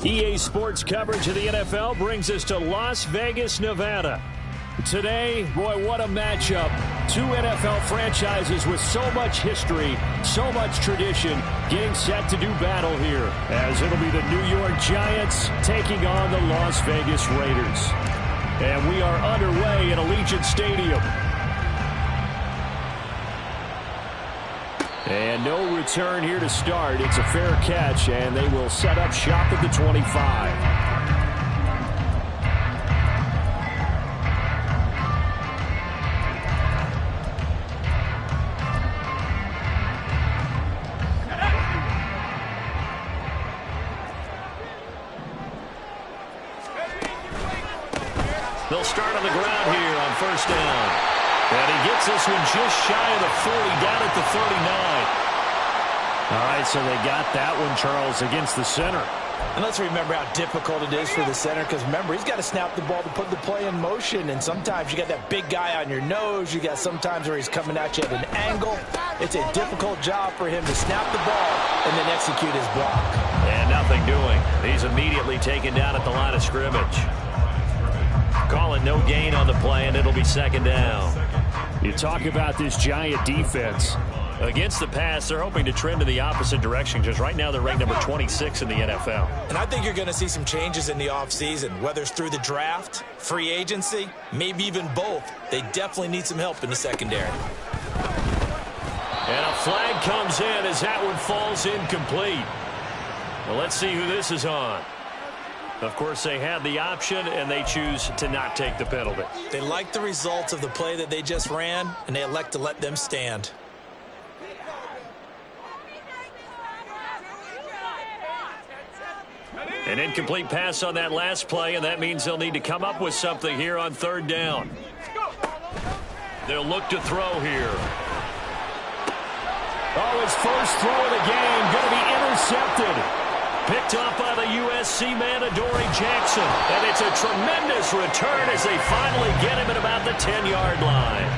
EA Sports coverage of the NFL brings us to Las Vegas, Nevada. Today, boy, what a matchup. Two NFL franchises with so much history, so much tradition, getting set to do battle here, as it'll be the New York Giants taking on the Las Vegas Raiders. And we are underway in Allegiant Stadium. And no return here to start. It's a fair catch, and they will set up shop at the 25. They'll start on the ground here on first down. And he gets this one just shy of the 40, down at the 39. All right, so they got that one, Charles, against the center. And let's remember how difficult it is for the center, because remember, he's got to snap the ball to put the play in motion, and sometimes you got that big guy on your nose. You got sometimes where he's coming at you at an angle. It's a difficult job for him to snap the ball and then execute his block. And nothing doing. He's immediately taken down at the line of scrimmage. Call it no gain on the play, and it'll be second down. You talk about this Giant defense. Against the pass, they're hoping to trend in the opposite direction, because right now they're ranked number 26 in the NFL. And I think you're going to see some changes in the offseason, whether it's through the draft, free agency, maybe even both. They definitely need some help in the secondary. And a flag comes in as that one falls incomplete. Well, let's see who this is on. Of course, they had the option, and they choose to not take the penalty. They like the results of the play that they just ran, and they elect to let them stand. An incomplete pass on that last play, and that means they'll need to come up with something here on third down. They'll look to throw here. Oh, his first throw of the game going to be intercepted. Picked up by the USC man, Adoree Jackson. And it's a tremendous return as they finally get him at about the 10-yard line.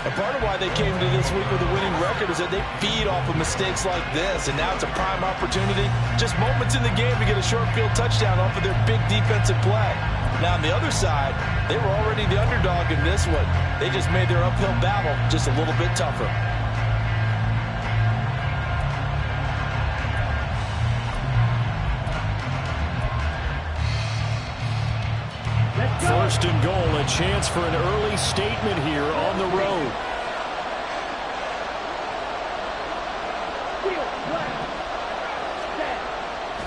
And part of why they came to this week with a winning record is that they feed off of mistakes like this. And now it's a prime opportunity, just moments in the game, to get a short field touchdown off of their big defensive play. Now on the other side, they were already the underdog in this one. They just made their uphill battle just a little bit tougher. First and goal, a chance for an early statement here on the road.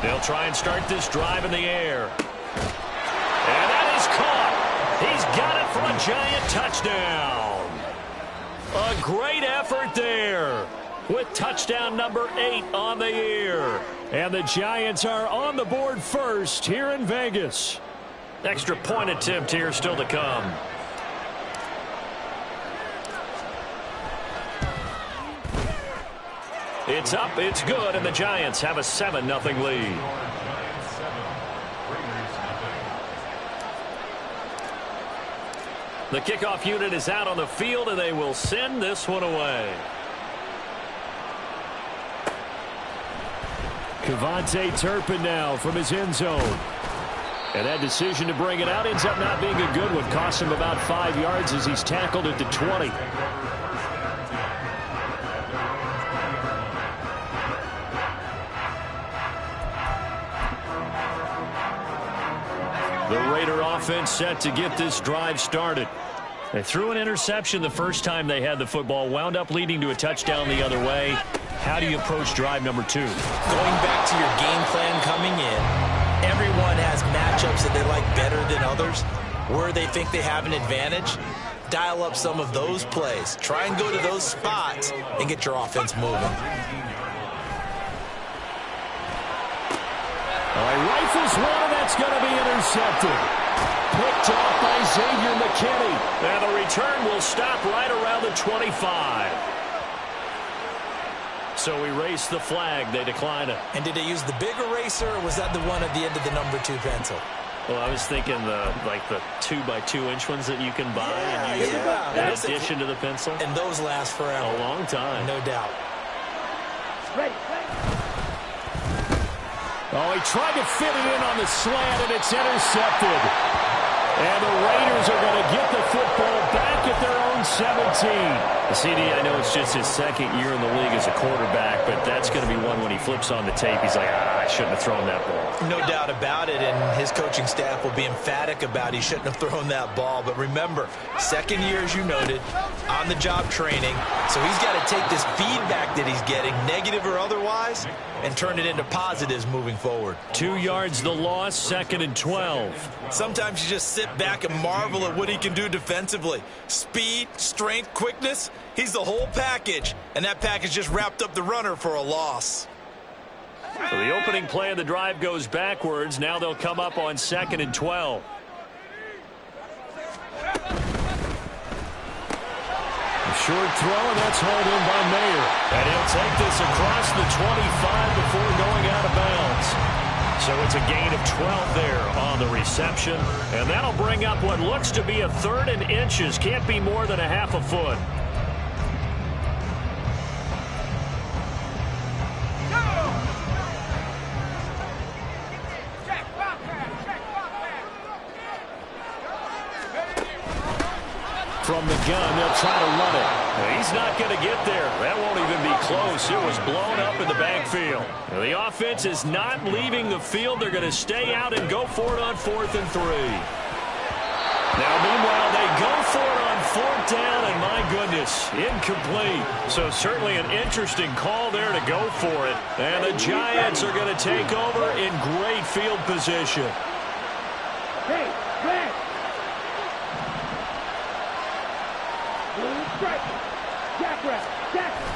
They'll try and start this drive in the air. And that is caught. He's got it for a Giant touchdown. A great effort there with touchdown number 8 on the year. And the Giants are on the board first here in Vegas. Extra point attempt here still to come. It's up, it's good, and the Giants have a 7-0 lead. The kickoff unit is out on the field, and they will send this one away. Kevontae Turpin now from his end zone. And that decision to bring it out ends up not being a good one. Cost him about 5 yards as he's tackled at the 20. The Raider offense set to get this drive started. They threw an interception the first time they had the football, wound up leading to a touchdown the other way. How do you approach drive number 2? Going back to your game plan coming in, everyone has matchups that they like better than others, where they think they have an advantage. Dial up some of those plays. Try and go to those spots and get your offense moving. All right, rifles one, and that's going to be intercepted. Picked off by Xavier McKinney. And the return will stop right around the 25. So erase the flag. They decline it. And did they use the big eraser, or was that the one at the end of the number 2 pencil? Well, I was thinking the 2x2-inch ones that you can buy and use in addition to the pencil. And those last forever. A long time. No doubt. Ready. Oh, he tried to fit it in on the slant, and it's intercepted. And the Raiders are going to get the football back at their own 17. CD, I know it's just his second year in the league as a quarterback, but that's going to be one when he flips on the tape. He's like, I shouldn't have thrown that ball. No doubt about it, and his coaching staff will be emphatic about he shouldn't have thrown that ball. But remember, second year, as you noted, on-the-job training. So he's got to take this feedback that he's getting, negative or otherwise, and turn it into positives moving forward. 2 yards the loss, 2nd and 12. Sometimes you just sit back and marvel at what he can do defensively. Speed, strength, quickness, he's the whole package. And that package just wrapped up the runner for a loss. So the opening play of the drive goes backwards. Now they'll come up on 2nd and 12. A short throw, and that's hauled in by Mayer. And he'll take this across the 25 before going out of bounds. So it's a gain of 12 there on the reception. And that'll bring up what looks to be a 3rd and inches. Can't be more than a half a foot. From the gun, they'll try to run it. He's not going to get there. That won't even be close. It was blown up in the backfield. The offense is not leaving the field. They're going to stay out and go for it on 4th and 3. Now, meanwhile, they go for it on 4th down, and my goodness, incomplete. So certainly an interesting call there to go for it. And the Giants are going to take over in great field position. Hey, Red!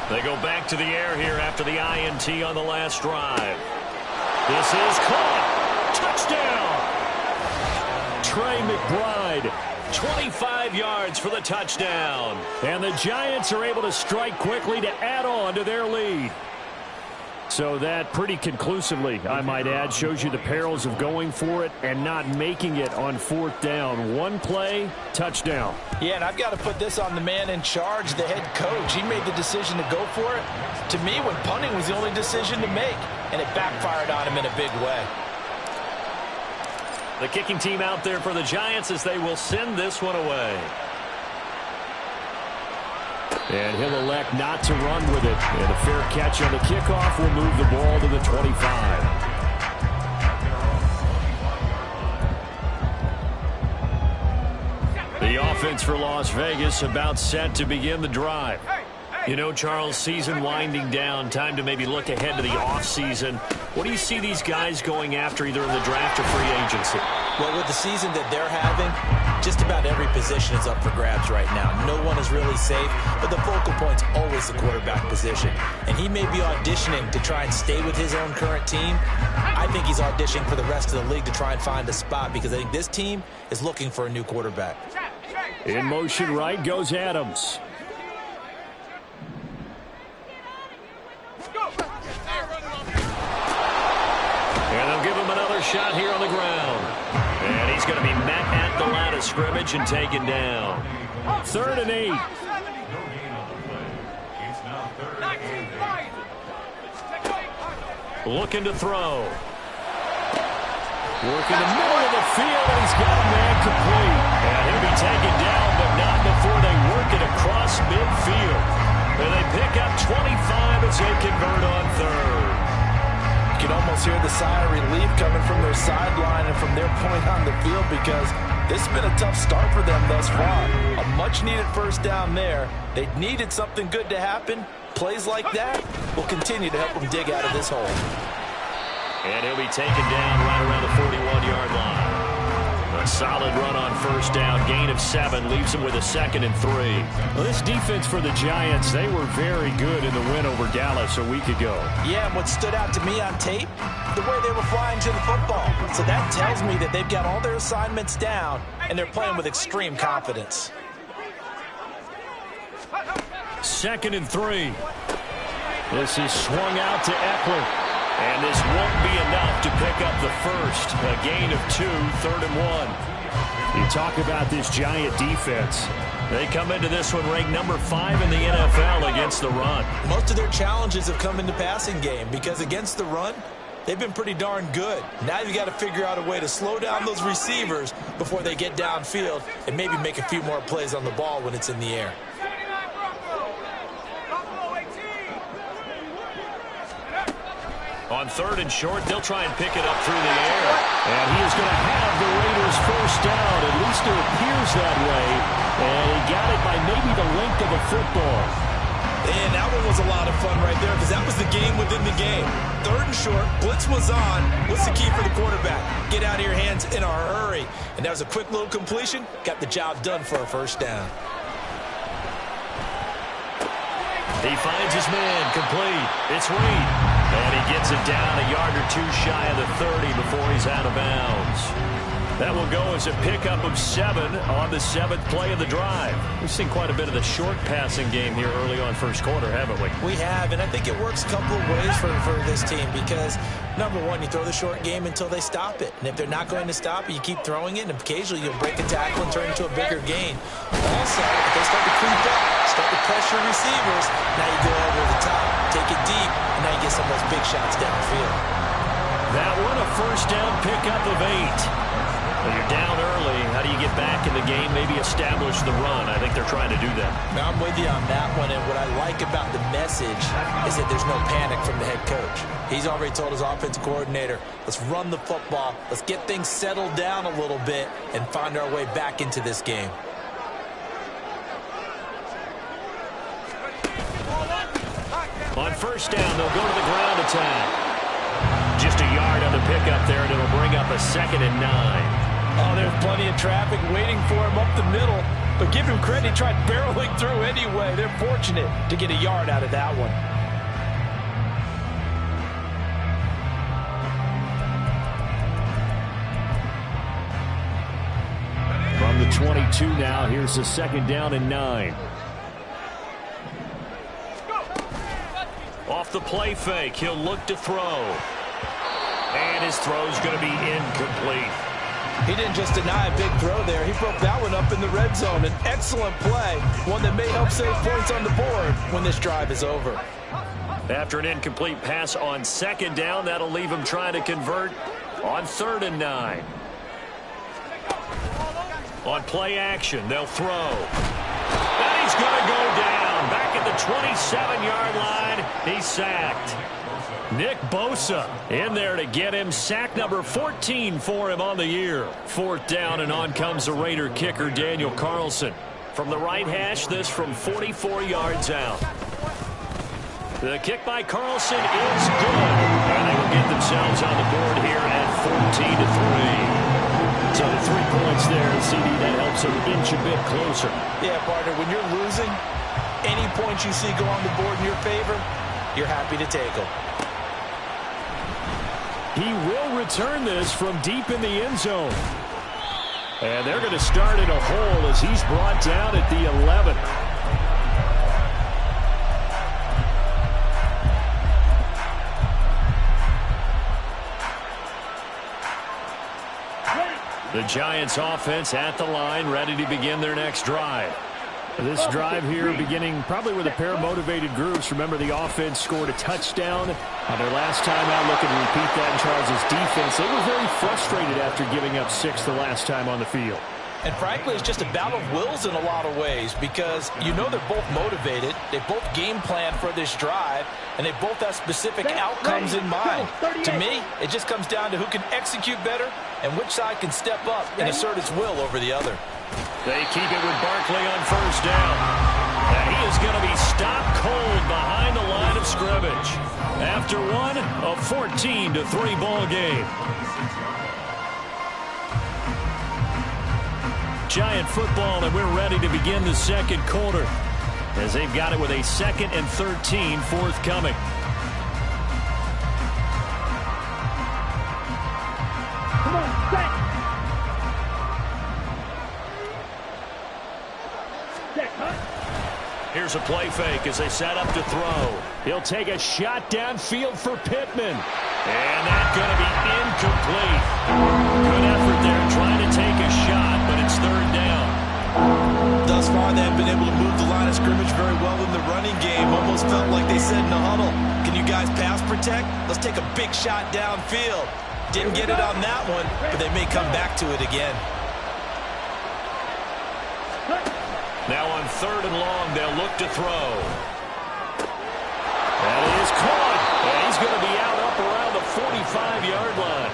They go back to the air here after the INT on the last drive. This is caught. Touchdown. Trey McBride, 25 yards for the touchdown. And the Giants are able to strike quickly to add on to their lead. So that pretty conclusively, I might add, shows you the perils of going for it and not making it on 4th down. One play, touchdown. Yeah, and I've got to put this on the man in charge, the head coach. He made the decision to go for it. To me, when punting was the only decision to make, and it backfired on him in a big way. The kicking team out there for the Giants as they will send this one away. And he'll elect not to run with it. And a fair catch on the kickoff will move the ball to the 25. The offense for Las Vegas about set to begin the drive. You know, Charles, season winding down, time to maybe look ahead to the offseason. What do you see these guys going after either in the draft or free agency? Well, with the season that they're having, just about every position is up for grabs right now. No one is really safe, but the focal point's always the quarterback position. And he may be auditioning to try and stay with his own current team. I think he's auditioning for the rest of the league to try and find a spot because I think this team is looking for a new quarterback. In motion right goes Adams. And they'll give him another shot here on the ground. And he's going to be met at the line of scrimmage and taken down. 3rd and 8. Looking to throw. Working the middle of the field, and he's got a man complete. And he'll be taken down, but not before they work it across midfield. And they pick up 25 as they convert on 3rd. You can almost hear the sigh of relief coming from their sideline and from their point on the field because this has been a tough start for them thus far. A much-needed first down there. They needed something good to happen. Plays like that will continue to help them dig out of this hole. And he'll be taken down right around the 41-yard line. A solid run on first down. Gain of 7 leaves him with a 2nd and 3. Well, this defense for the Giants, they were very good in the win over Dallas a week ago. Yeah, and what stood out to me on tape, the way they were flying to the football. So that tells me that they've got all their assignments down, and they're playing with extreme confidence. 2nd and 3. This is swung out to Eckler. And this won't be enough to pick up the first. A gain of 2, 3rd and 1. You talk about this Giant defense. They come into this one ranked number 5 in the NFL against the run. Most of their challenges have come in the passing game because against the run, they've been pretty darn good. Now you've got to figure out a way to slow down those receivers before they get downfield and maybe make a few more plays on the ball when it's in the air. On 3rd and short, they'll try and pick it up through the air. And he is going to have the Raiders first down. At least it appears that way. And he got it by maybe the length of a football. And that one was a lot of fun right there because that was the game within the game. 3rd and short, blitz was on. What's the key for the quarterback? Get out of your hands in a hurry. And that was a quick little completion. Got the job done for a first down. He finds his man, complete. It's Reed. And he gets it down a yard or two shy of the 30 before he's out of bounds. That will go as a pickup of 7 on the 7th play of the drive. We've seen quite a bit of the short passing game here early on first quarter, haven't we? We have, and I think it works a couple of ways for this team because, number one, you throw the short game until they stop it. And if they're not going to stop it, you keep throwing it, and occasionally you'll break a tackle and turn it into a bigger gain. Also, if they start to creep up, start to pressure receivers, now you go over the top, take it deep, and now you get some of those big shots downfield. That one a first down pickup of 8. Well, you're down early. How do you get back in the game? Maybe establish the run. I think they're trying to do that. Now, I'm with you on that one, and what I like about the message is that there's no panic from the head coach. He's already told his offensive coordinator, let's run the football, let's get things settled down a little bit and find our way back into this game. On first down, they'll go to the ground attack. Just a yard on the pickup there, and it'll bring up a 2nd and 9. Oh, there's plenty of traffic waiting for him up the middle. But give him credit, he tried barreling through anyway. They're fortunate to get a yard out of that one. From the 22 now, here's the 2nd down and 9. Off the play fake, he'll look to throw. And his throw's going to be incomplete. He didn't just deny a big throw there. He broke that one up in the red zone. An excellent play, one that may help save points on the board when this drive is over. After an incomplete pass on 2nd down, that'll leave him trying to convert on 3rd and 9. On play action, they'll throw. And he's going to go down. Back at the 27-yard line, he's sacked. Nick Bosa in there to get him. Sack number 14 for him on the year. 4th down, and on comes the Raider kicker, Daniel Carlson. From the right hash, this from 44 yards out. The kick by Carlson is good. And they will get themselves on the board here at 14-3. So the 3 points there, CD, that helps them inch a bit closer. Yeah, partner, when you're losing, any points you see go on the board in your favor, you're happy to take them. He will return this from deep in the end zone. And they're going to start in a hole as he's brought down at the 11th. The Giants offense at the line, ready to begin their next drive. This drive here beginning probably with a pair of motivated groups. Remember, the offense scored a touchdown on their last time out. Looking to repeat that in Charles' defense. They were very frustrated after giving up 6 the last time on the field. And frankly, it's just a battle of wills in a lot of ways because you know they're both motivated. They both game plan for this drive, and they both have specific outcomes in mind. To me, it just comes down to who can execute better and which side can step up and assert its will over the other. They keep it with Barkley on first down. And he is going to be stopped cold behind the line of scrimmage. After one, a 14-3 ball game. Giant football, and we're ready to begin the second quarter as they've got it with a 2nd and 13 forthcoming. Come on, set. Here's a play fake as they set up to throw. He'll take a shot downfield for Pittman. And that's going to be incomplete. Good effort there trying to take a shot, but it's 3rd down. Thus far, they have been able to move the line of scrimmage very well in the running game. Almost felt like they said in the huddle, can you guys pass protect? Let's take a big shot downfield. Didn't get it on that one, but they may come back to it again. Now on 3rd and long, they'll look to throw. That is caught. And he's going to be out up around the 45-yard line.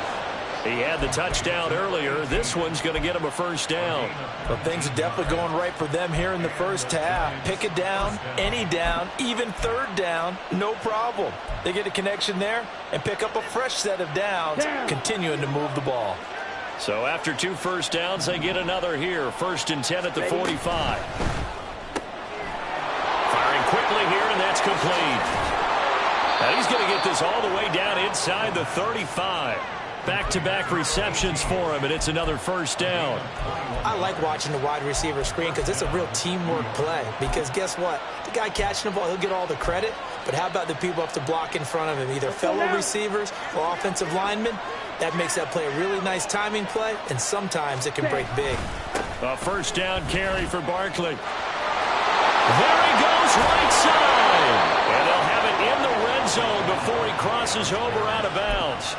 He had the touchdown earlier. This one's going to get him a first down. Well, things are definitely going right for them here in the first half. Pick a down, any down, even 3rd down, no problem. They get a connection there and pick up a fresh set of downs, continuing to move the ball. So after 2 first downs, they get another here. 1st and 10 at the 45. Firing quickly here, and that's complete. Now he's going to get this all the way down inside the 35. Back-to-back receptions for him, and it's another first down. I like watching the wide receiver screen because it's a real teamwork play. Because guess what? The guy catching the ball, he'll get all the credit. But how about the people up to block in front of him, either fellow receivers or offensive linemen? That makes that play a really nice timing play, and sometimes it can break big. A first down carry for Barkley. There he goes, right side. And they'll have it in the red zone before he crosses over out of bounds.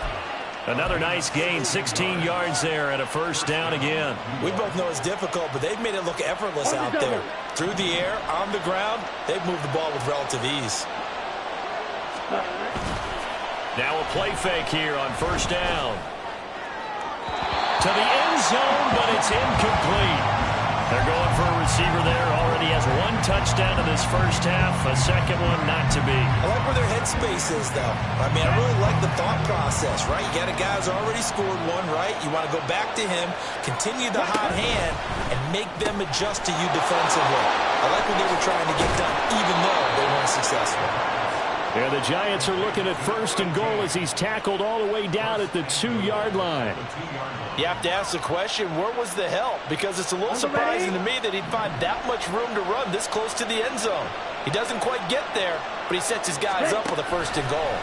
Another nice gain, 16 yards there, and a first down again. We both know it's difficult, but they've made it look effortless out there. Through the air, on the ground, they've moved the ball with relative ease. Now a play fake here on first down. To the end zone, but it's incomplete. They're going for a receiver there. Already has 1 touchdown in this first half. A second one not to be. I like where their headspace is, though. I mean, I really like the thought process, right? You got a guy who's already scored 1, right? You want to go back to him, continue the hot hand, and make them adjust to you defensively. I like what they were trying to get done, even though they weren't successful. Yeah, the Giants are looking at 1st and goal as he's tackled all the way down at the 2-yard line. You have to ask the question, where was the help? Because it's a little surprising to me that he'd find that much room to run this close to the end zone. He doesn't quite get there, but he sets his guys up with a 1st and goal.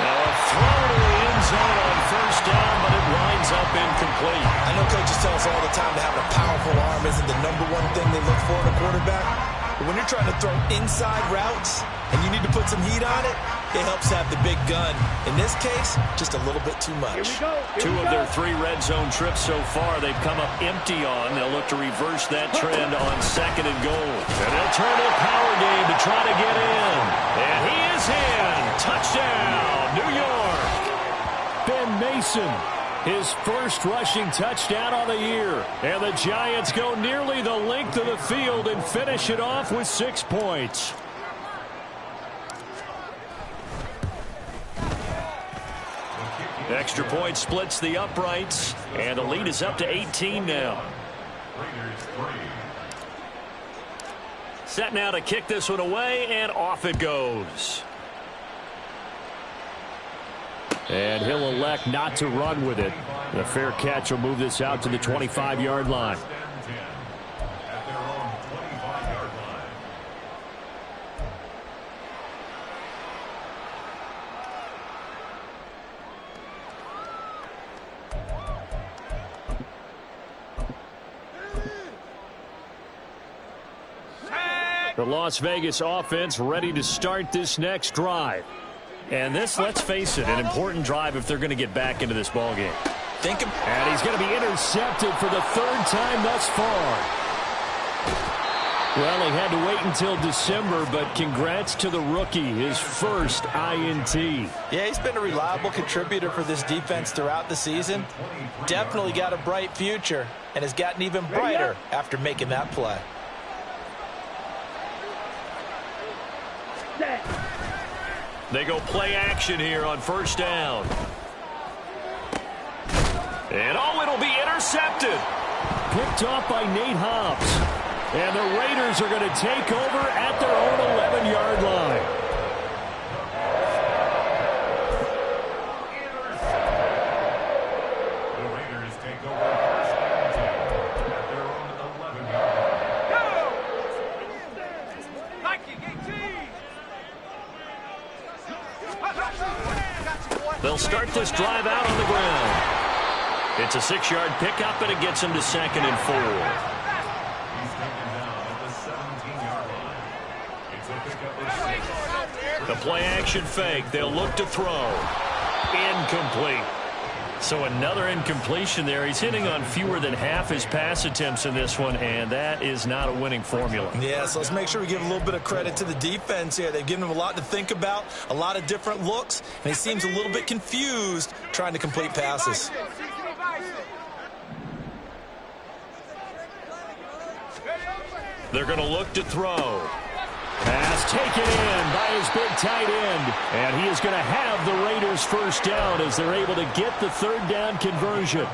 Now a throw to the end zone on first down, but it winds up incomplete. I know coaches tell us all the time that having a powerful arm isn't the #1 thing they look for in a quarterback. But when you're trying to throw inside routes and you need to put some heat on it, it helps have the big gun. In this case, just a little bit too much. 2 of their 3 red zone trips so far, they've come up empty on. They'll look to reverse that trend on 2nd and goal. And they'll turn to a power game to try to get in. And he is in. Touchdown, New York. Ben Mason, his first rushing touchdown on the year. And the Giants go nearly the length of the field and finish it off with 6 points. Extra point splits the uprights, and the lead is up to 18 now. Set now to kick this one away, and off it goes. And he'll elect not to run with it. The fair catch will move this out to the 25-yard line. The Las Vegas offense ready to start this next drive. And this, let's face it, an important drive if they're going to get back into this ballgame. And he's going to be intercepted for the 3rd time thus far. Well, he had to wait until December, but congrats to the rookie, his first INT. Yeah, he's been a reliable contributor for this defense throughout the season. Definitely got a bright future and has gotten even brighter after making that play. They go play action here on first down. And it'll be intercepted. Picked off by Nate Hobbs. And the Raiders are going to take over at their own 11-yard line. They'll start this drive out on the ground. It's a 6-yard pickup, and it gets him to 2nd and 4. The play-action fake. They'll look to throw. Incomplete. So another incompletion there. He's hitting on fewer than half his pass attempts in this one, and that is not a winning formula. Yeah, so let's make sure we give a little bit of credit to the defense here. They've given him a lot to think about, a lot of different looks, and he seems a little bit confused trying to complete passes. They're going to look to throw. Pass taken in by his big tight end. And he is going to have the Raiders first down as they're able to get the third down conversion.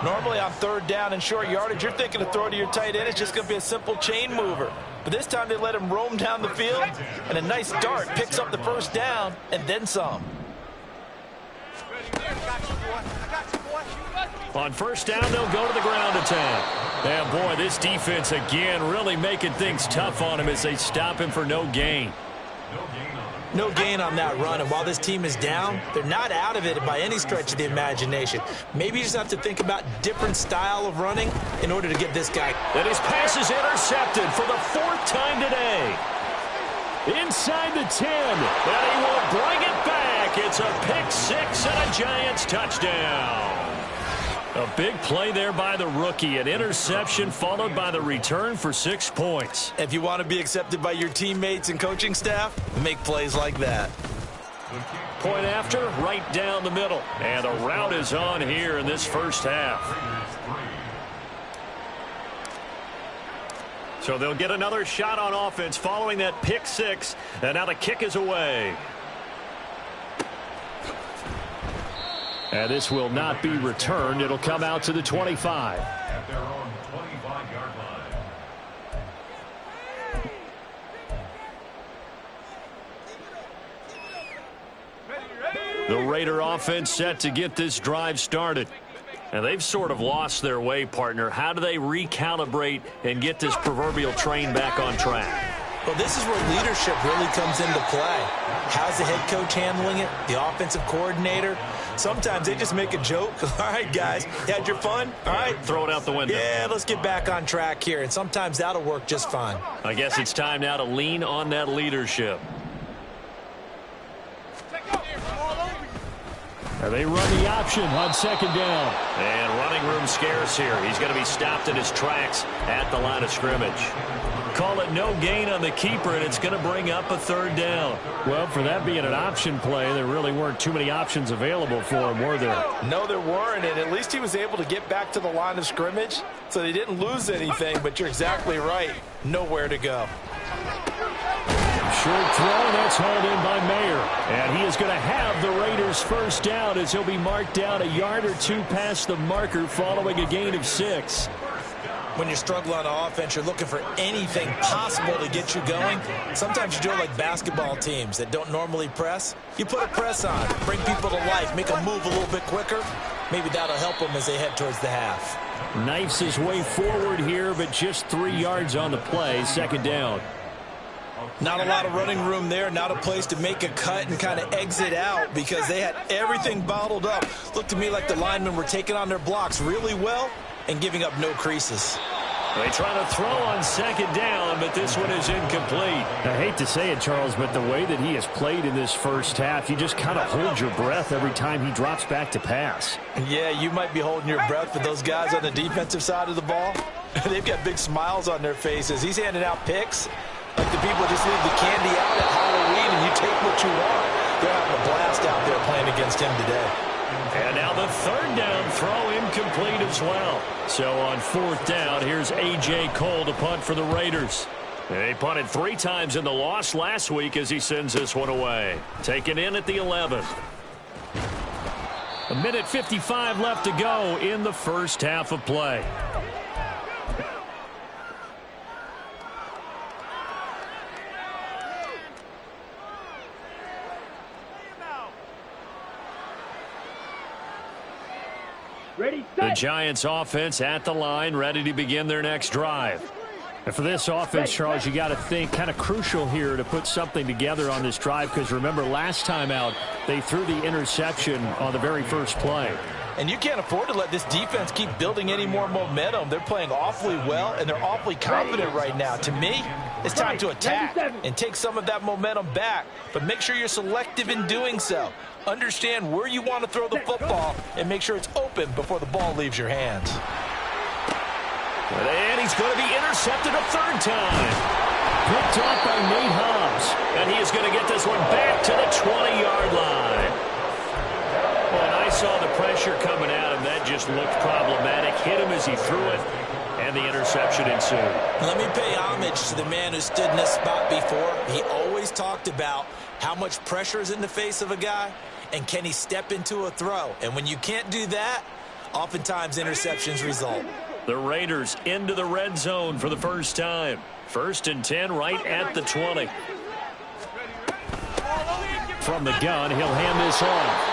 Normally on third down and short yardage, you're thinking to throw to your tight end. It's just going to be a simple chain mover. But this time they let him roam down the field, and a nice dart picks up the first down and then some. On first down, they'll go to the ground attack. And, boy, this defense, again, really making things tough on him as they stop him for no gain. No gain on that run, and while this team is down, they're not out of it by any stretch of the imagination. Maybe you just have to think about different style of running in order to get this guy. And his pass is intercepted for the fourth time today. Inside the 10, and he will bring it back. It's a pick six and a Giants touchdown. A big play there by the rookie. An interception followed by the return for 6 points. If you want to be accepted by your teammates and coaching staff, make plays like that. Point after, right down the middle. And the route is on here in this first half. So they'll get another shot on offense following that pick six. And now the kick is away. And this will not be returned. It'll come out to the 25. At their own 25-yard line. The Raider offense set to get this drive started. And they've sort of lost their way, partner. How do they recalibrate and get this proverbial train back on track? Well, this is where leadership really comes into play. How's the head coach handling it? The offensive coordinator? Sometimes they just make a joke. All right, guys, you had your fun? All right. Throw it out the window. Yeah, let's get back on track here. And sometimes that'll work just fine. I guess it's time now to lean on that leadership. And they run the option on second down. And running room scarce here. He's going to be stopped in his tracks at the line of scrimmage. Call it no gain on the keeper, and it's going to bring up a third down. Well, for that being an option play, there really weren't too many options available for him, were there? No, there weren't, and at least he was able to get back to the line of scrimmage, so they didn't lose anything, but you're exactly right. Nowhere to go. Short throw, that's hauled in by Mayer. And he is going to have the Raiders first down as he'll be marked down a yard or two past the marker following a gain of 6. When you struggle on offense, you're looking for anything possible to get you going. Sometimes you do it like basketball teams that don't normally press. You put a press on, bring people to life, make them move a little bit quicker. Maybe that'll help them as they head towards the half. Knifes his way forward here, but just 3 yards on the play, second down. Not a lot of running room there, not a place to make a cut and kind of exit out because they had everything bottled up. Looked to me like the linemen were taking on their blocks really well and giving up no creases. They try to throw on second down, but this one is incomplete. I hate to say it, Charles, but the way that he has played in this first half, you just kind of hold your breath every time he drops back to pass. Yeah, you might be holding your breath, but those guys on the defensive side of the ball, they've got big smiles on their faces. He's handing out picks like the people just leave the candy out at Halloween and you take what you want. They're having a blast out there playing against him today. And now the third down throw incomplete as well. So on fourth down, here's A.J. Cole to punt for the Raiders. They punted 3 times in the loss last week as he sends this one away. Taken in at the 11th. 1:55 left to go in the first half of play. The Giants offense at the line, ready to begin their next drive. And for this offense, Charles, you got to think kind of crucial here to put something together on this drive because remember last time out they threw the interception on the very first play. And you can't afford to let this defense keep building any more momentum. They're playing awfully well, and they're awfully confident right now. To me, It's time to attack and take some of that momentum back. But make sure you're selective in doing so. Understand where you want to throw the football and make sure it's open before the ball leaves your hands. And he's going to be intercepted a third time. Picked off by Nate Hobbs. And he is going to get this one back to the 20-yard line. When I saw the pressure coming at him, that just looked problematic. Hit him as he threw it, and the interception ensued. Let me pay homage to the man who stood in this spot before. He always talked about how much pressure is in the face of a guy, and can he step into a throw. And when you can't do that, oftentimes interceptions result. The Raiders into the red zone for the first time. 1st and 10 right at the 20. From the gun, he'll hand this off.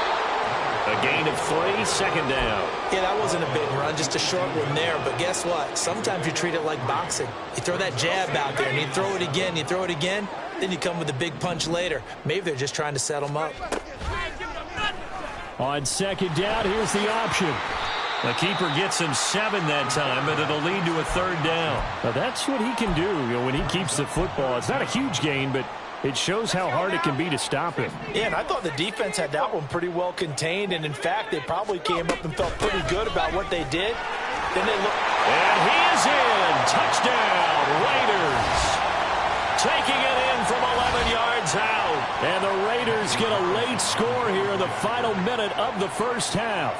A gain of 3, second down. Yeah, that wasn't a big run, just a short one there. But guess what? Sometimes you treat it like boxing. You throw that jab out there, and you throw it again, you throw it again, then you come with a big punch later. Maybe they're just trying to set them up. On second down, here's the option. The keeper gets him 7 that time, but it'll lead to a third down. Now that's what he can do, when he keeps the football. It's not a huge gain, but it shows how hard it can be to stop him. Yeah, and I thought the defense had that one pretty well contained, and in fact, they probably came up and felt pretty good about what they did. Then they look. And he is in. Touchdown, Raiders. Taking it in from 11 yards out. And the Raiders get a late score here in the final minute of the first half.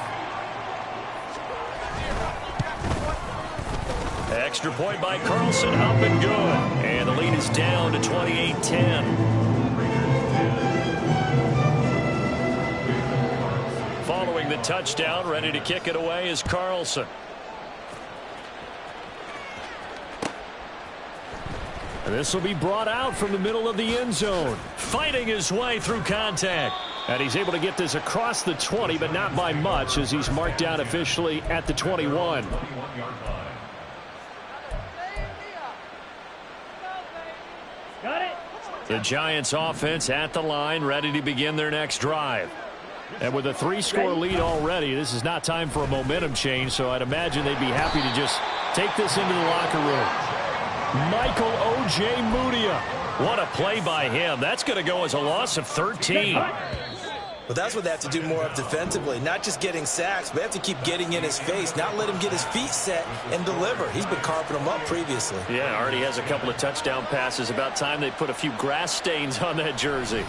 Extra point by Carlson, up and good. And the lead is down to 28-10. Following the touchdown, ready to kick it away is Carlson. This will be brought out from the middle of the end zone. Fighting his way through contact. And he's able to get this across the 20, but not by much, as he's marked down officially at the 21. The Giants offense at the line, ready to begin their next drive. And with a 3-score lead already, this is not time for a momentum change, so I'd imagine they'd be happy to just take this into the locker room. Michael O.J. Mudia. What a play by him. That's going to go as a loss of 13. Well, that's what they have to do more of defensively. Not just getting sacks, but they have to keep getting in his face, not let him get his feet set and deliver. He's been carving them up previously. Yeah, already has a couple of touchdown passes. About time they put a few grass stains on that jersey.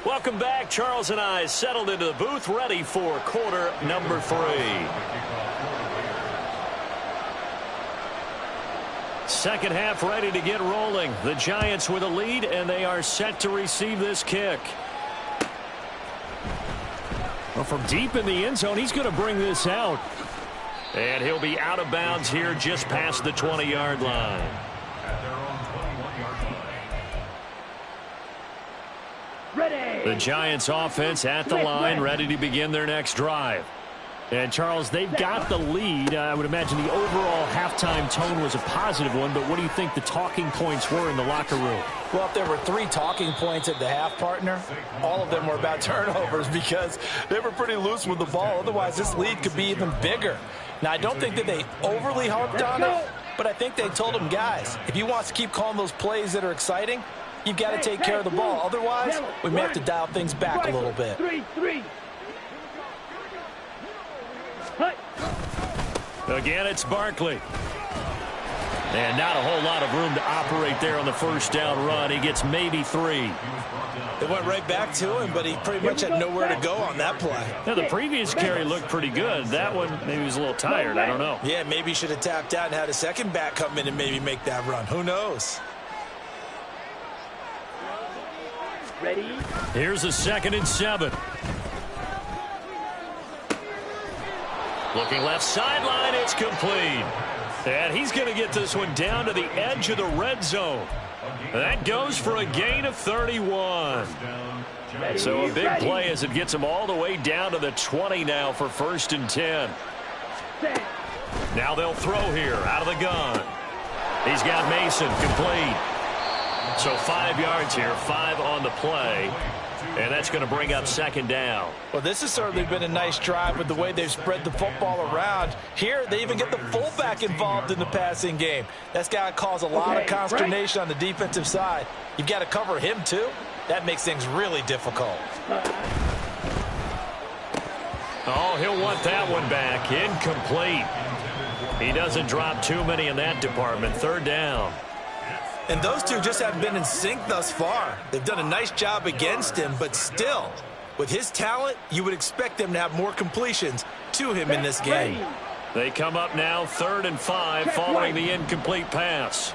Welcome back. Charles and I settled into the booth, ready for quarter number 3. Second half ready to get rolling. The Giants with a lead, and they are set to receive this kick. Well, from deep in the end zone, he's going to bring this out. And he'll be out of bounds here just past the 20-yard line. The Giants offense at the line, ready to begin their next drive. And, Charles, they've got the lead. I would imagine the overall halftime tone was a positive one, but what do you think the talking points were in the locker room? Well, if there were 3 talking points at the half, partner, all of them were about turnovers because they were pretty loose with the ball. Otherwise, this lead could be even bigger. Now, I don't think that they overly harped on it, but I think they told them, guys, if you want to keep calling those plays that are exciting, you've got to take care of the ball. Otherwise, we may have to dial things back a little bit. 3-3. Again, it's Barkley. And not a whole lot of room to operate there on the first down run. He gets maybe 3. They went right back to him, but he pretty much had nowhere to go on that play. Now, the previous carry looked pretty good. That one, maybe he was a little tired. I don't know. Yeah, maybe he should have tapped out and had a second back come in and maybe make that run. Who knows? Ready? Here's a 2nd and 7. Looking left sideline, it's complete. And he's going to get this one down to the edge of the red zone. That goes for a gain of 31. So a big play as it gets him all the way down to the 20 now for 1st and 10. Now they'll throw here out of the gun. He's got Mason complete. So 5 yards here, 5 on the play. And that's going to bring up second down. Well, this has certainly been a nice drive with the way they've spread the football around. Here, they even get the fullback involved in the passing game. That's got to cause a lot of consternation on the defensive side. You've got to cover him, too. That makes things really difficult. Oh, he'll want that one back. Incomplete. He doesn't drop too many in that department. Third down. And those two just haven't been in sync thus far. They've done a nice job against him, but still, with his talent, you would expect them to have more completions to him in this game. They come up now 3rd and 5 following the incomplete pass.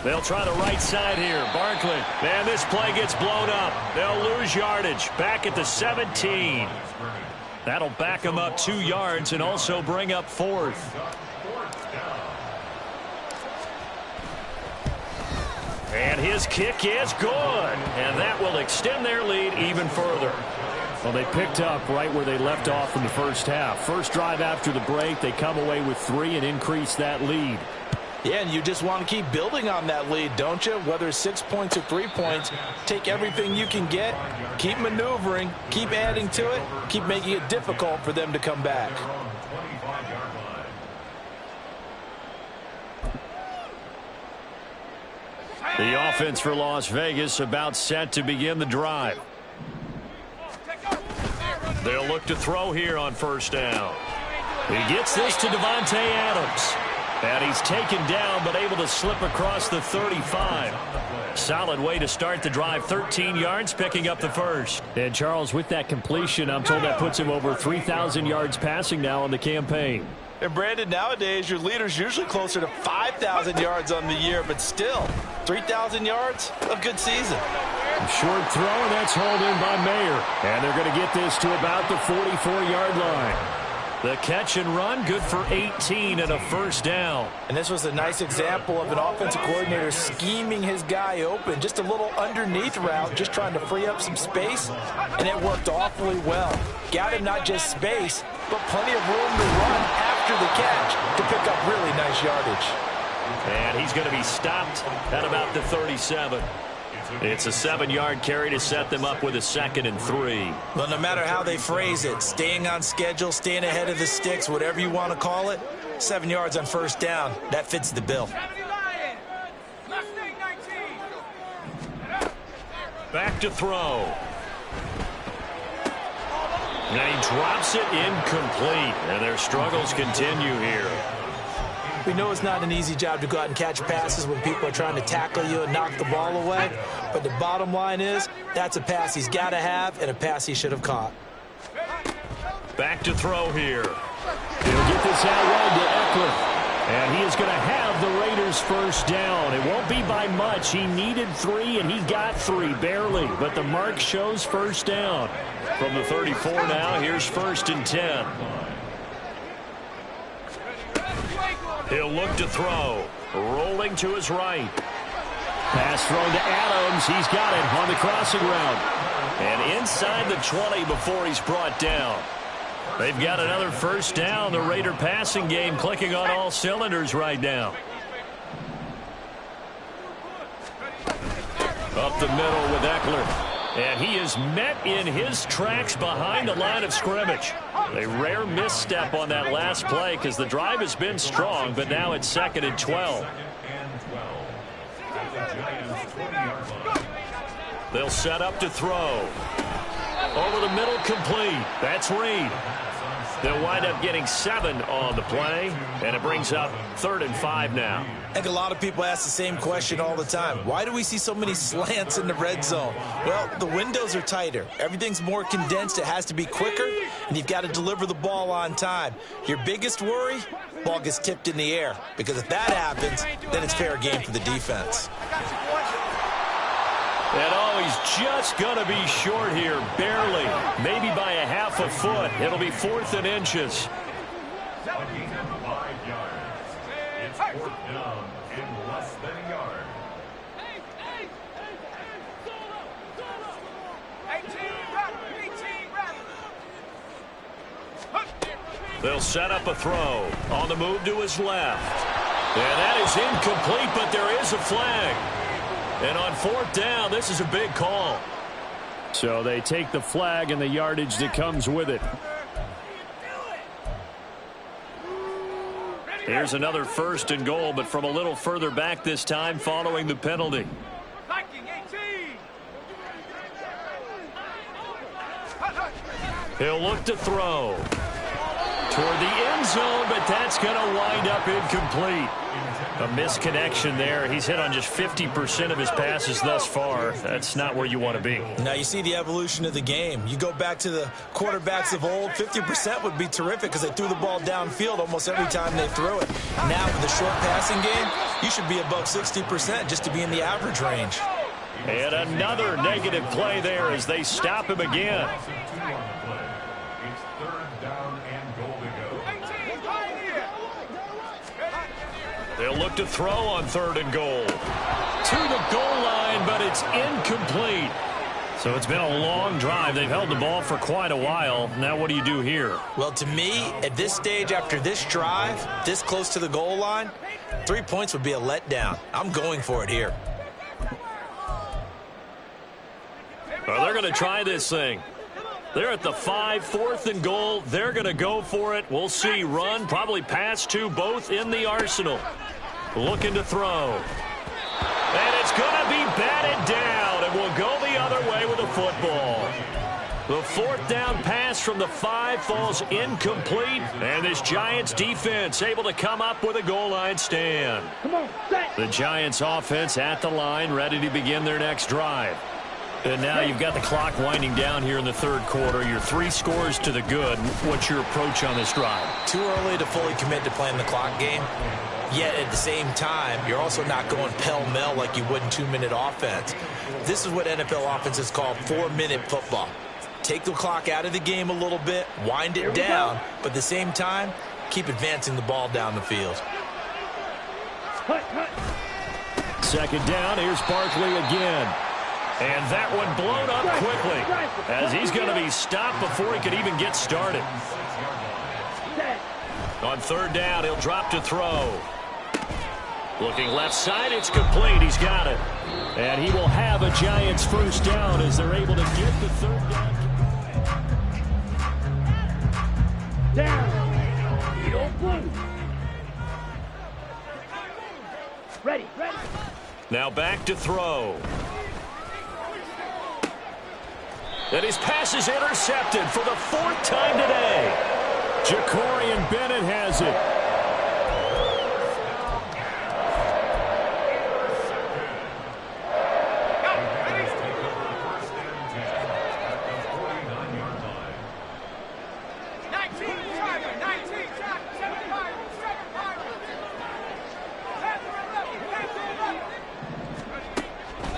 They'll try the right side here. Barkley. Man, this play gets blown up. They'll lose yardage. Back at the 17. That'll back them up 2 yards and also bring up 4th. And his kick is good. And that will extend their lead even further. Well, they picked up right where they left off in the first half. First drive after the break, they come away with 3 and increase that lead. Yeah, and you just want to keep building on that lead, don't you? Whether it's 6 points or 3 points, take everything you can get, keep maneuvering, keep adding to it, keep making it difficult for them to come back. The offense for Las Vegas about set to begin the drive. They'll look to throw here on first down. He gets this to Davante Adams. And he's taken down but able to slip across the 35. Solid way to start the drive. 13 yards, picking up the first. And Charles, with that completion, I'm told that puts him over 3,000 yards passing now on the campaign. And Brandon, nowadays your leader's usually closer to 5,000 yards on the year, but still, 3,000 yards, a good season. Short throw, and that's hauled in by Mayer. And they're going to get this to about the 44-yard line. The catch and run, good for 18 and a first down. And this was a nice example of an offensive coordinator scheming his guy open. Just a little underneath route, just trying to free up some space, and it worked awfully well. Got him not just space, but plenty of room to run after the catch to pick up really nice yardage. And he's going to be stopped at about the 37. It's a 7-yard carry to set them up with a 2nd and 3. Well, no matter how they phrase it, staying on schedule, staying ahead of the sticks, whatever you want to call it, 7 yards on first down, that fits the bill. Back to throw. Now he drops it incomplete, and their struggles continue here. We know it's not an easy job to go out and catch passes when people are trying to tackle you and knock the ball away. But the bottom line is, that's a pass he's got to have and a pass he should have caught. Back to throw here. He'll get this out wide to Eckler. And he is going to have the Raiders first down. It won't be by much. He needed 3, and he got 3, barely. But the mark shows first down. From the 34 now, here's 1st and 10. He'll look to throw. Rolling to his right. Pass thrown to Adams. He's got it on the crossing route. And inside the 20 before he's brought down. They've got another first down. The Raider passing game clicking on all cylinders right now. Up the middle with Eckler. And he is met in his tracks behind the line of scrimmage. A rare misstep on that last play because the drive has been strong, but now it's 2nd and 12. They'll set up to throw. Over the middle, complete. That's Reed. They'll wind up getting 7 on the play, and it brings up 3rd and 5 now. I think a lot of people ask the same question all the time. Why do we see so many slants in the red zone? Well, the windows are tighter. Everything's more condensed. It has to be quicker, and you've got to deliver the ball on time. Your biggest worry, ball gets tipped in the air, because if that happens, then it's fair game for the defense. And oh, he's just going to be short here, barely, maybe by a half a foot. It'll be 4th and inches. 5 yards. It's 4th down in less than a yard. They'll set up a throw. On the move to his left. And that is incomplete, but there is a flag. And on 4th down, this is a big call. So they take the flag and the yardage that comes with it. Here's another 1st and goal, but from a little further back this time following the penalty. He'll look to throw toward the end zone, but that's going to wind up incomplete. A misconnection there. He's hit on just 50% of his passes thus far. That's not where you want to be. Now you see the evolution of the game. You go back to the quarterbacks of old, 50% would be terrific because they threw the ball downfield almost every time they threw it. Now with the short passing game, you should be above 60% just to be in the average range. And another negative play there as they stop him again. It's 3rd down and goal to go. They'll look to throw on 3rd and goal. To the goal line, but it's incomplete. So it's been a long drive. They've held the ball for quite a while. Now what do you do here? Well, to me, at this stage after this drive, this close to the goal line, 3 points would be a letdown. I'm going for it here. Well, they're going to try this thing. They're at the 5, 4th and goal. They're going to go for it. We'll see. Run, probably pass to both in the arsenal. Looking to throw. And it's going to be batted down, and we'll go the other way with the football. The 4th down pass from the 5 falls incomplete, and this Giants defense able to come up with a goal line stand. The Giants offense at the line, ready to begin their next drive. And now you've got the clock winding down here in the 3rd quarter. You're 3 scores to the good. What's your approach on this drive? Too early to fully commit to playing the clock game. Yet at the same time, you're also not going pell-mell like you would in 2-minute offense. This is what NFL offenses call 4-minute football. Take the clock out of the game a little bit, wind it down, but at the same time, keep advancing the ball down the field. 2nd down, here's Barkley again. And that one blown up quickly as he's going to be stopped before he could even get started. On 3rd down, he'll drop to throw. Looking left side, it's complete. He's got it. And he will have a Giants 1st down as they're able to get the 3rd down. Down. You don't blue. Ready. Now back to throw. And his pass is intercepted for the 4th time today. Jacorian Bennett has it.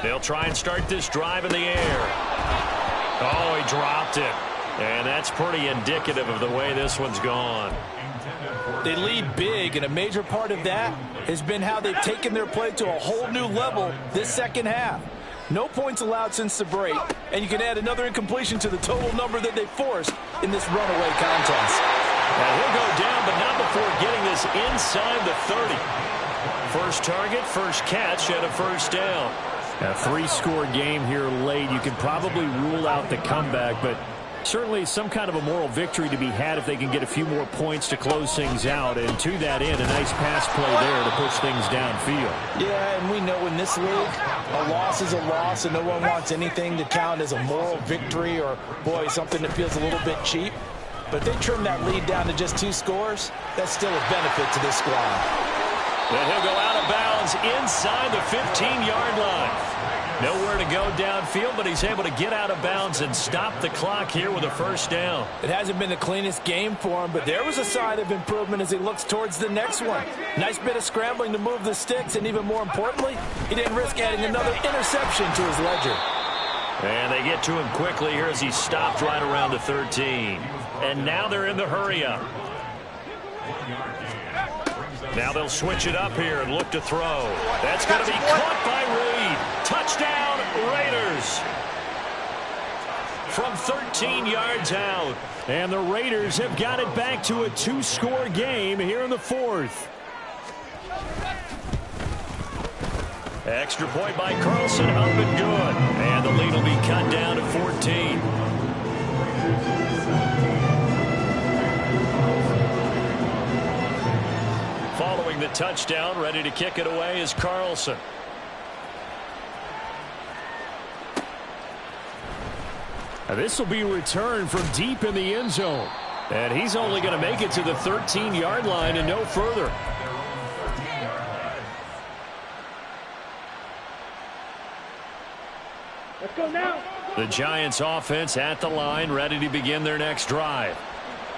They'll try and start this drive in the air. Oh, he dropped it. And that's pretty indicative of the way this one's gone. They lead big, and a major part of that has been how they've taken their play to a whole new level this 2nd half. No points allowed since the break, and you can add another incompletion to the total number that they forced in this runaway contest. Now he'll go down, but not before getting this inside the 30. First target, first catch, and a 1st down. A 3-score game here late. You can probably rule out the comeback, but certainly some kind of a moral victory to be had if they can get a few more points to close things out. And to that end, a nice pass play there to push things downfield. Yeah, and we know in this league, a loss is a loss, and no one wants anything to count as a moral victory or, boy, something that feels a little bit cheap. But if they trim that lead down to just 2 scores, that's still a benefit to this squad. And he'll go out of bounds inside the 15-yard line. Nowhere to go downfield, but he's able to get out of bounds and stop the clock here with a 1st down. It hasn't been the cleanest game for him, but there was a sign of improvement as he looks towards the next one. Nice bit of scrambling to move the sticks, and even more importantly, he didn't risk adding another interception to his ledger. And they get to him quickly here as he stopped right around the 13. And now they're in the hurry-up. Now they'll switch it up here and look to throw. That's going to be caught by Reed. Touchdown, Raiders. From 13 yards out. And the Raiders have got it back to a 2-score game here in the 4th. Extra point by Carlson, up and good. And the lead will be cut down to 14. Following the touchdown, ready to kick it away is Carlson. This will be returned from deep in the end zone. And he's only going to make it to the 13-yard line and no further. Let's go now. The Giants offense at the line, ready to begin their next drive.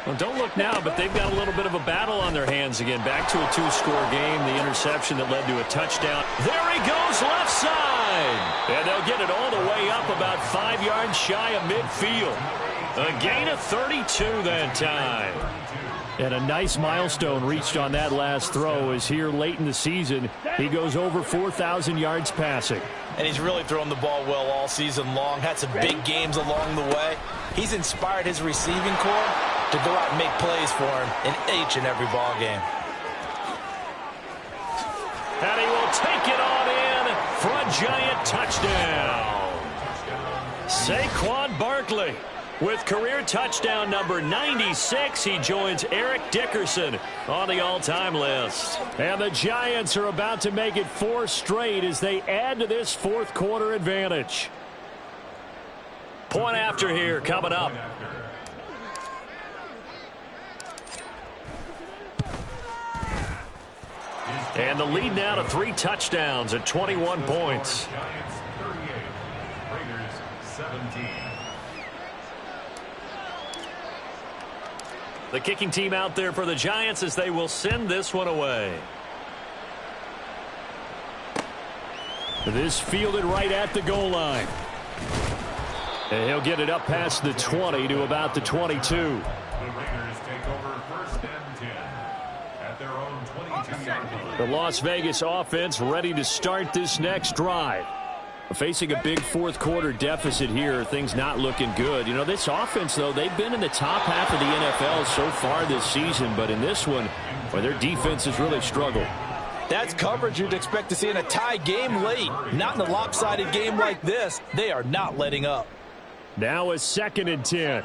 Well, don't look now, but they've got a little bit of a battle on their hands again. Back to a two-score game, the interception that led to a touchdown. There he goes, left side. And they'll get it all the way up about 5 yards shy of midfield. A gain of 32 that time. And a nice milestone reached on that last throw is here late in the season. He goes over 4,000 yards passing. And he's really thrown the ball well all season long. Had some big games along the way. He's inspired his receiving corps to go out and make plays for him in each and every ball game. And he will take it on in for a Giant touchdown. Saquon Barkley with career touchdown number 96. He joins Eric Dickerson on the all-time list. And the Giants are about to make it 4 straight as they add to this fourth quarter advantage. Point after here coming up. And the lead now to 3 touchdowns at 21 points. Giants 38, Raiders 17. The kicking team out there for the Giants as they will send this one away. This fielded right at the goal line. And he'll get it up past the 20 to about the 22. The Raiders take over first and 10 at their own 22-yard line. The Las Vegas offense ready to start this next drive. Facing a big fourth quarter deficit here, things not looking good. You know, this offense, though, they've been in the top half of the NFL so far this season, but in this one, well, their defense has really struggled. That's coverage you'd expect to see in a tie game late. Not in a lopsided game like this. They are not letting up. Now a 2nd and 10.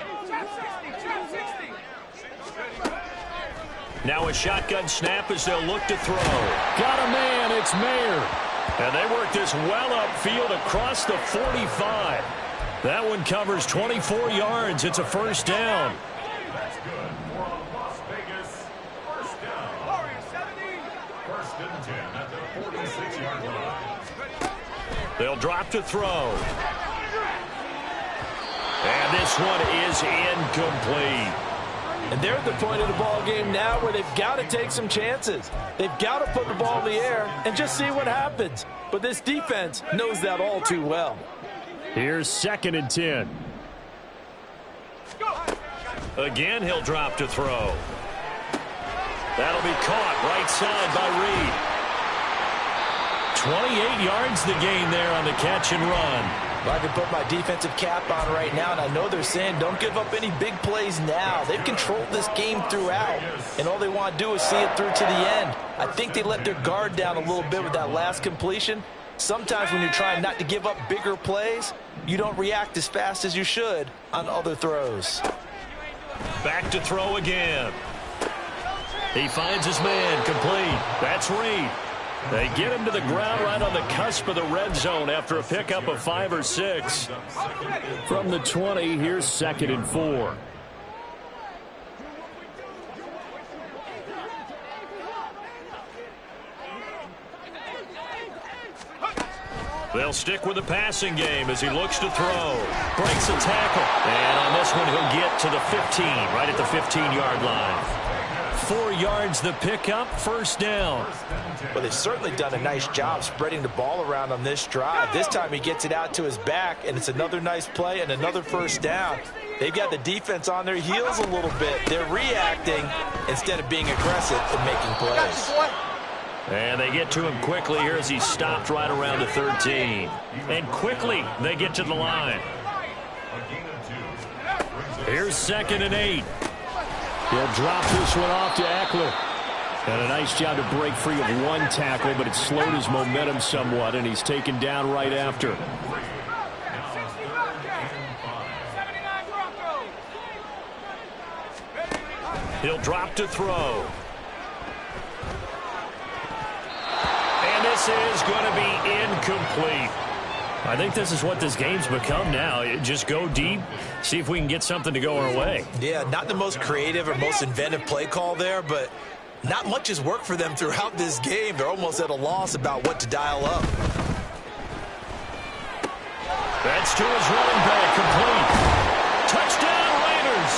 Now a shotgun snap as they'll look to throw. Got a man, it's Mayer. And they work this well upfield across the 45. That one covers 24 yards. It's a first down. That's good for a Las Vegas first down. First and 10 at the 46-yard line. They'll drop to throw. And this one is incomplete. And they're at the point of the ball game now where they've got to take some chances. They've got to put the ball in the air and just see what happens. But this defense knows that all too well. Here's 2nd and 10. Again, he'll drop to throw. That'll be caught right side by Reed. 28 yards the gain there on the catch and run. I can put my defensive cap on right now, and I know they're saying don't give up any big plays now. They've controlled this game throughout, and all they want to do is see it through to the end. I think they let their guard down a little bit with that last completion. Sometimes when you're trying not to give up bigger plays, you don't react as fast as you should on other throws. Back to throw again. He finds his man complete. That's Reed. They get him to the ground right on the cusp of the red zone after a pickup of 5 or 6. From the 20, here's 2nd and 4. They'll stick with the passing game as he looks to throw. Breaks a tackle. And on this one, he'll get to the 15, right at the 15-yard line. 4 yards the pickup, first down. Well, they've certainly done a nice job spreading the ball around on this drive. This time he gets it out to his back, and it's another nice play and another first down. They've got the defense on their heels a little bit. They're reacting instead of being aggressive and making plays. And they get to him quickly here as he's stopped right around the 13. And quickly they get to the line. Here's 2nd and 8. He'll drop this one off to Eckler. And a nice job to break free of one tackle, but it slowed his momentum somewhat, and he's taken down right after. He'll drop to throw. And this is going to be incomplete. I think this is what this game's become now. Just go deep, see if we can get something to go our way. Yeah, not the most creative or most inventive play call there, but not much has worked for them throughout this game. They're almost at a loss about what to dial up. That's to his running back, complete. Touchdown, Raiders.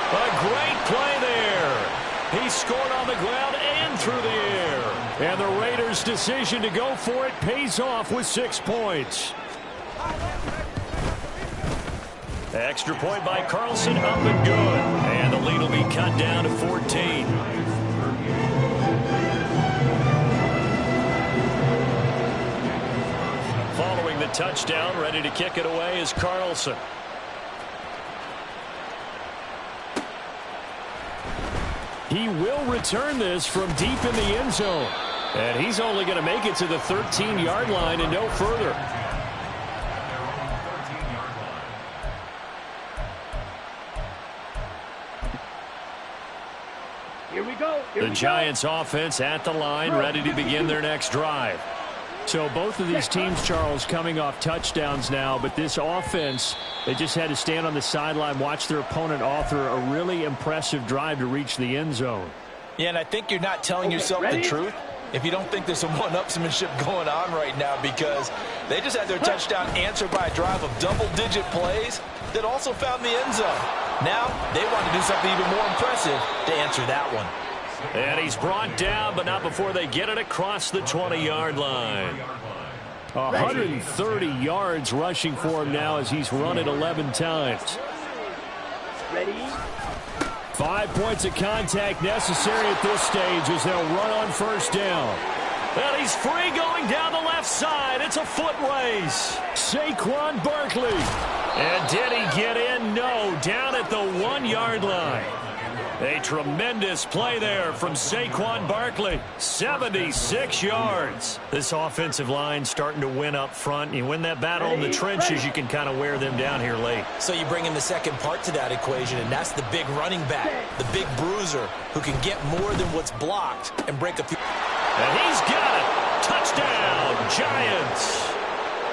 A great play there. He scored on the ground and through the air. And the Raiders' decision to go for it pays off with 6 points. Extra point by Carlson, up and good. And the lead will be cut down to 14. Following the touchdown, ready to kick it away is Carlson. He will return this from deep in the end zone. And he's only going to make it to the 13-yard line and no further. Here we go. The Giants offense at the line, ready to begin their next drive. So both of these teams, Charles, coming off touchdowns now, but this offense, they just had to stand on the sideline, watch their opponent author a really impressive drive to reach the end zone. Yeah, and I think you're not telling yourself the truth if you don't think there's some one-upsmanship going on right now, because they just had their touchdown answered by a drive of double-digit plays that also found the end zone. Now they want to do something even more impressive to answer that one. And he's brought down, but not before they get it across the 20-yard line. 130 yards rushing for him now as he's run it 11 times. Ready? 5 points of contact necessary at this stage as they'll run on first down. And he's free going down the left side. It's a foot race. Saquon Barkley. And did he get in? No, down at the 1-yard line. A tremendous play there from Saquon Barkley. 76 yards. This offensive line starting to win up front. You win that battle in the trenches, you can kind of wear them down here late. So you bring in the second part to that equation, and that's the big running back, the big bruiser, who can get more than what's blocked and break a few. And he's got it. Touchdown, Giants.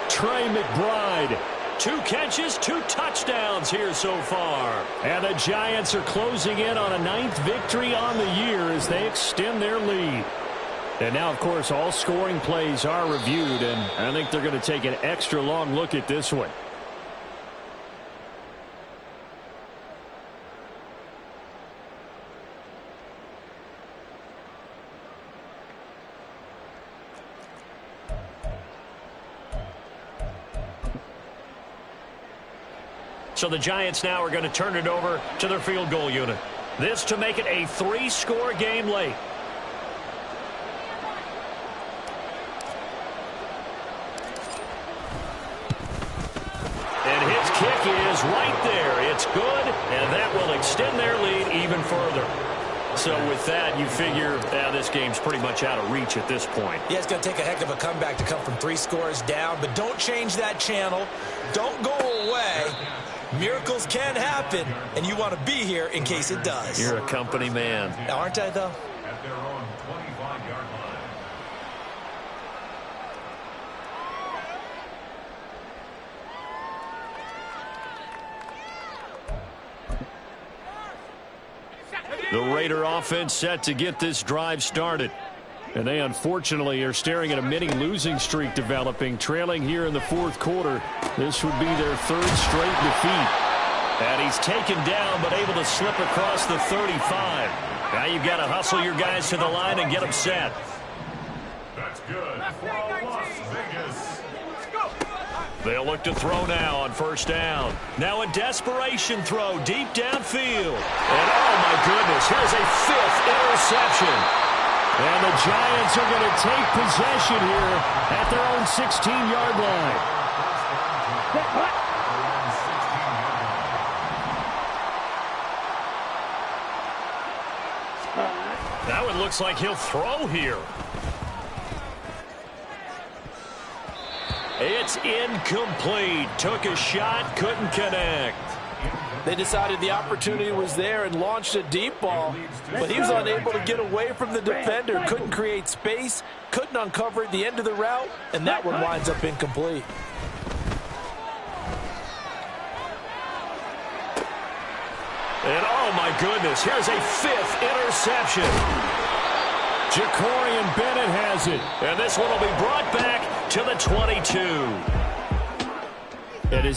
Trey McBride. 2 catches, 2 touchdowns here so far. And the Giants are closing in on a 9th victory on the year as they extend their lead. And now, of course, all scoring plays are reviewed, and I think they're going to take an extra long look at this one. So the Giants now are going to turn it over to their field goal unit. This to make it a 3-score game late. And his kick is right there. It's good, and that will extend their lead even further. So with that, you figure this game's pretty much out of reach at this point. Yeah, it's going to take a heck of a comeback to come from 3 scores down, but don't change that channel. Don't go away. Miracles can happen, and you want to be here in case it does. You're a company man. Aren't I, though? At their own 25-yard line. The Raider offense set to get this drive started. And they unfortunately are staring at a mini losing streak developing, trailing here in the 4th quarter. This would be their 3rd straight defeat. And he's taken down but able to slip across the 35. Now you've got to hustle your guys to the line and get them set. That's good for Las Vegas. They'll look to throw now on first down. Now a desperation throw deep downfield. And oh my goodness, here's a 5th interception. And the Giants are going to take possession here at their own 16-yard line. Now it looks like he'll throw here. It's incomplete. Took a shot, couldn't connect. They decided the opportunity was there and launched a deep ball, but he was unable to get away from the defender, couldn't create space, couldn't uncover at the end of the route, and that one winds up incomplete. And oh my goodness, here's a 5th interception. Jacorian Bennett has it. And this one will be brought back to the 22. It is